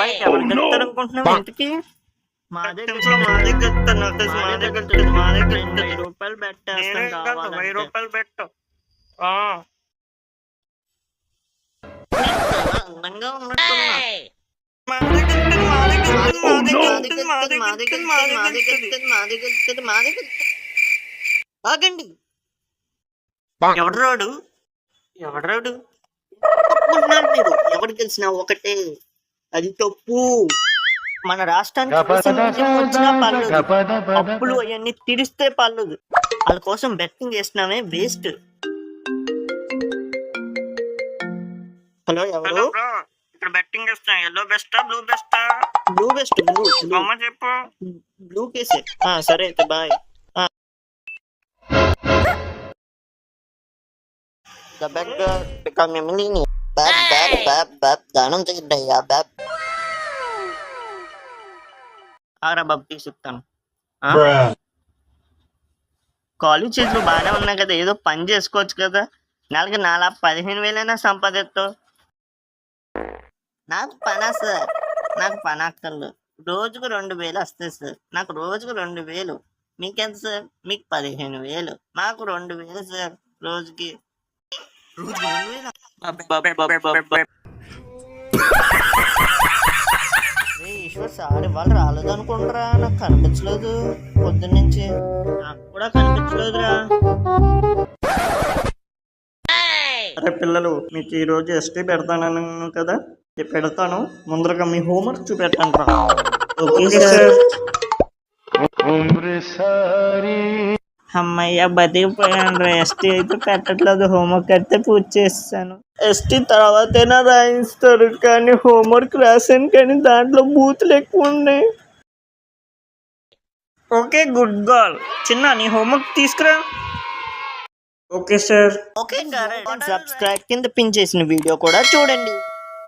Bike ఎవరు గెలుస్తారు అనుకుంటున్నావు ఇంటికి? మాదే రూపాయలు పెట్టేస్తాం కావాలంటే. 1000 రూపాయలు పెట్టు. అందంగా ఉన్నట్టున్నా. ఆగండి. ఎవడ్రాడు తప్పుకుంటున్నారు మీరు. ఎవరు గెలిచినా ఒకటే, అది తప్పు. మన రాష్ట్రానికి వచ్చినా పర్లేదు, అప్పులు అవన్నీ తీరిస్తే పర్లేదు. వాళ్ళ కోసం బెట్టింగ్ చేసినామే వేస్ట్. హలో, ఎవరు? ఇక్కడ బెట్టింగ్ చేస్తున్నా. ఎల్లో బెస్టా బ్లూ బెస్టా? Blue best. అమ్మ చెప్పు. బ్లూ కేసే. సరే అయితే బాయ్. దానం చేయండి అయ్యా. ఆరా బాబు తీసుకుతాను. కాలేజ్ చేతులు బాగానే ఉన్నాయి కదా, ఏదో పని చేసుకోవచ్చు కదా. నెలకి 15,000 సంపాదిస్తావు. నాకు పనా సార్? నాకు పని అక్కర్లేదు. రోజుకు 2,000 వస్తాయి సార్. నాకు రోజుకు 2,000. మీకెంత సార్? మీకు 15,000. మాకు 2,000 సార్ రోజుకి. ఈశ్వర్ సార్ ఇవాళ రాలేదు అనుకుంటారా? నాకు కనిపించలేదు పొద్దున్నుంచి. నాకు కూడా కనిపించలేదురా. అరే పిల్లలు, మీకు ఈ రోజు ఎస్టీ పెడతానన్నాను కదా, పెడతాను. ముందరగా మీ హోంవర్క్ చూపెట్టండి రా. Okay sir. అమ్మయ్య బతికిపోయాను రా. ఎస్టీ అయితే పెట్టట్లేదు, హోంవర్క్ అయితే పూజ చేస్తాను. ఎస్టీ తర్వాతైనా రాయిస్తారు, కానీ హోంవర్క్ రాశాను కానీ దాంట్లో బూతులు ఎక్కువ ఉన్నాయి. Okay, good girl. చిన్న నీ హోంవర్క్ తీసుకురా. Okay sir. ఓకే, సబ్స్క్రైబ్ కింద పిన్ చేసిన వీడియో కూడా చూడండి.